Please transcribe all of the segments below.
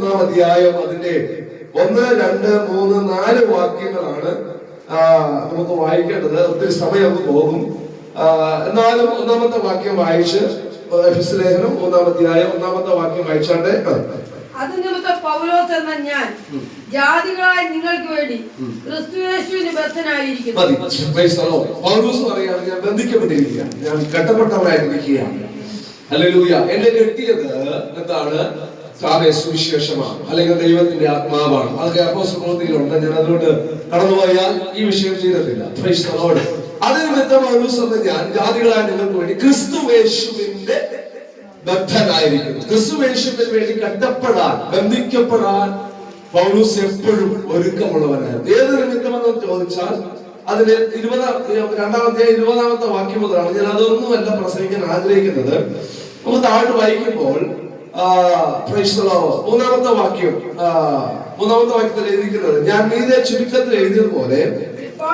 1 അധ്യായം അതിന്റെ 1, 2, 3, 4 വാക്യങ്ങളാണ് നമുക്ക് വായിക്കേണ്ടത്. ഒത്തിരി സമയം പോകും. എന്നാലും 1-ാമത്തെ വാക്യം വായിച്ച് എഫെസ്യ ലേഖനം 1 അധ്യായം 1-ാമത്തെ വാക്യം വായിച്ചാട്ടെ. അത് നിമിത്തം പൗലോസ് എന്ന ഞാൻ ജാതികളായ നിങ്ങൾക്ക് വേണ്ടി ക്രിസ്തുയേശുവിന് ബദ്ധനായിരിക്കുന്നു. പൗലോസ് പറയാണ്, ഞാൻ ബന്ധിക്കപ്പെട്ടിരിക്കുകയാണ്, ഞാൻ കെട്ടപ്പെട്ടവനായിരിക്കുകയാണ്. ഹല്ലേലൂയ. എന്നെ കെട്ടിയത് എന്താണ്? സുവിശേഷമാണ്, അല്ലെങ്കിൽ ദൈവത്തിന്റെ ആത്മാവാണ്. അതൊക്കെ അപ്പോസ്തലപ്രവൃത്തിയിലുണ്ട്. ഞാൻ അതുകൊണ്ട് കടന്നുപോയാൽ ഈ വിഷയം തീരത്തില്ല. Praise the Lord. അത് നിമിത്തം പൗലോസ് എന്ന ഞാൻ ജാതികളായ നിങ്ങൾക്ക് വേണ്ടി ക്രിസ്തുയേശുവിന്റെ ബദ്ധനായിരിക്കുന്നു. ക്രിസ്തുയേശുവിന് വേണ്ടി കെട്ടപ്പെടാൻ, ബന്ധിക്കപ്പെടാൻ പൗലോസ് എപ്പോഴും ഒരുക്കമുള്ളവനായിരുന്നു. ഏത് നിമിത്തമെന്ന് ചോദിച്ചാൽ അതിന് 2-ാമത്തെ 20-ാമത്തെ വാക്യം മുതലാണ്. ഞാൻ അതൊന്നുമല്ല പ്രസംഗിക്കാൻ ആഗ്രഹിക്കുന്നത്. നമുക്ക് താഴോട്ട് വായിക്കുമ്പോൾ 3-ാമത്തെ വാക്യം, 3-ാമത്തെ വാക്യത്തിൽ എഴുതിയിരിക്കുന്നത്, ഞാൻ മീതെ ചുരുക്കത്തിൽ എഴുതിയതുപോലെ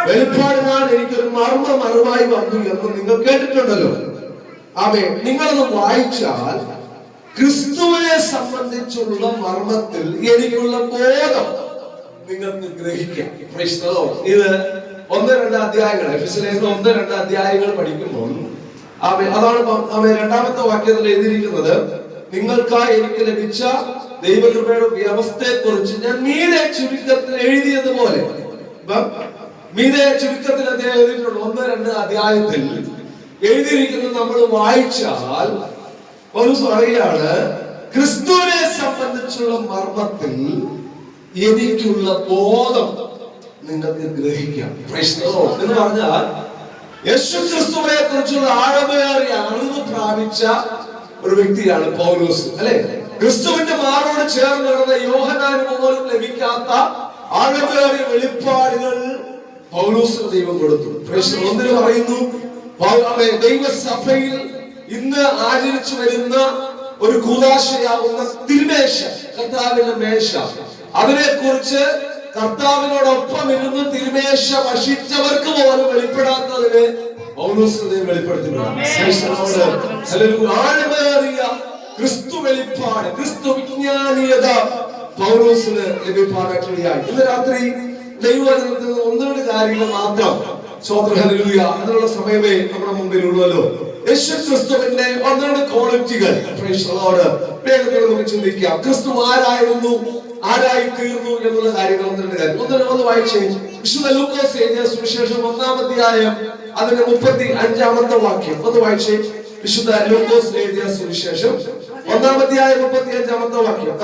വെളിപ്പാടിനാൽ എനിക്കൊരു മർമ്മം അറിവായി വന്നു എന്ന് നിങ്ങൾ കേട്ടിട്ടുണ്ടല്ലോ. ആമേൻ. നിങ്ങളത് വായിച്ചാൽ ക്രിസ്തുവിനെ സംബന്ധിച്ചുള്ള മർമ്മത്തിൽ എനിക്കുള്ള ബോധം നിങ്ങൾക്ക് ഗ്രഹിക്കാം. ഇത് 1-2 അധ്യായങ്ങൾ, എഫെസ്യ ലേഖനം 1-2 അധ്യായങ്ങൾ പഠിക്കുമ്പോൾ അതാണ് 2-ാമത്തെ വാക്യത്തിൽ എഴുതിയിരിക്കുന്നത്, നിങ്ങൾക്കായി എനിക്ക് ലഭിച്ച ദൈവകൃപയുടെ വ്യവസ്ഥയെ കുറിച്ച് ഞാൻ മീതെ ചുരുക്കത്തിൽ എഴുതിയതുപോലെ. മീതെ ചുരുക്കത്തിൽ അദ്ദേഹം എഴുതിയിട്ടുണ്ട്. 1-2 അധ്യായത്തിൽ എഴുതിയിരിക്കുന്നത് നമ്മൾ വായിച്ചാൽ പൗലോസ് പറയുകയാണ്, ക്രിസ്തുവിനെ സംബന്ധിച്ചുള്ള മർമ്മത്തിൽ എനിക്കുള്ള ബോധം നിങ്ങൾക്ക് ഗ്രഹിക്കാം. എന്ന് പറഞ്ഞാൽ യേശു ക്രിസ്തുവിനെ കുറിച്ചുള്ള ആഴമേറിയ അറിവ് പ്രാപിച്ച ഒരു വ്യക്തിയാണ് പൗലോസ്, അല്ലെ? ക്രിസ്തുവിന്റെ മാറോട് ചേർന്ന് കിടന്ന യോഹന്നാന് പോലും ലഭിക്കാത്ത ആഴമേറിയ വെളിപ്പാടുകൾ പൗലോസിന് ദൈവം കൊടുത്തു. ഒന്നിന് പറയുന്നു, ദൈവസഭയിൽ ഇന്ന് ആചരിച്ചു വരുന്ന ഒരു കൂദാശയാവുന്ന തിരുമേശ, കർത്താവിന്റെ മേശ, അതിനെ കുറിച്ച് കർത്താവിനോടൊപ്പം ഇരുന്ന് തിരുമേശ ഭക്ഷിച്ചവർക്ക് പോലും വെളിപ്പെടാത്തതിന് പൗലോസിനെ വെളിപ്പെടുത്തുന്നു. ആഴമേറിയ ക്രിസ്തു വെളിപ്പാട്, ക്രിസ്തു വിജ്ഞാനീയത പൗലോസിന് ലഭ്യമാകാൻ. ഇന്ന് രാത്രി ദൈവവചനത്തിൽ 1-2 കാര്യങ്ങൾ മാത്രം, ഹല്ലേലൂയ, അതിനുള്ള സമയമേ നമ്മുടെ മുമ്പിലുള്ളല്ലോ. യേശു ക്രിസ്തുവിന്റെ 1-2 ക്വാളിറ്റികൾ വേഗത്തിൽ നമുക്ക് ചിന്തിക്കാം. ക്രിസ്തു ആരായിരുന്നു, ആരായി തീർന്നു എന്നുള്ള കാര്യങ്ങൾ 1-2 കാര്യം. ഒന്ന് വായിച്ചേ. വിശുദ്ധ ലൂക്കോസ് എഴുതിയ സുവിശേഷം 1-ാം അധ്യായം അതിന്റെ 35-ാമത്തെ വാക്യം ഒന്ന് വായിച്ചേ. വിശുദ്ധ ലൂക്കോസ് എഴുതിയ സുവിശേഷം 1-ാം അധ്യായം 35-ാമത്തെ വാക്യം.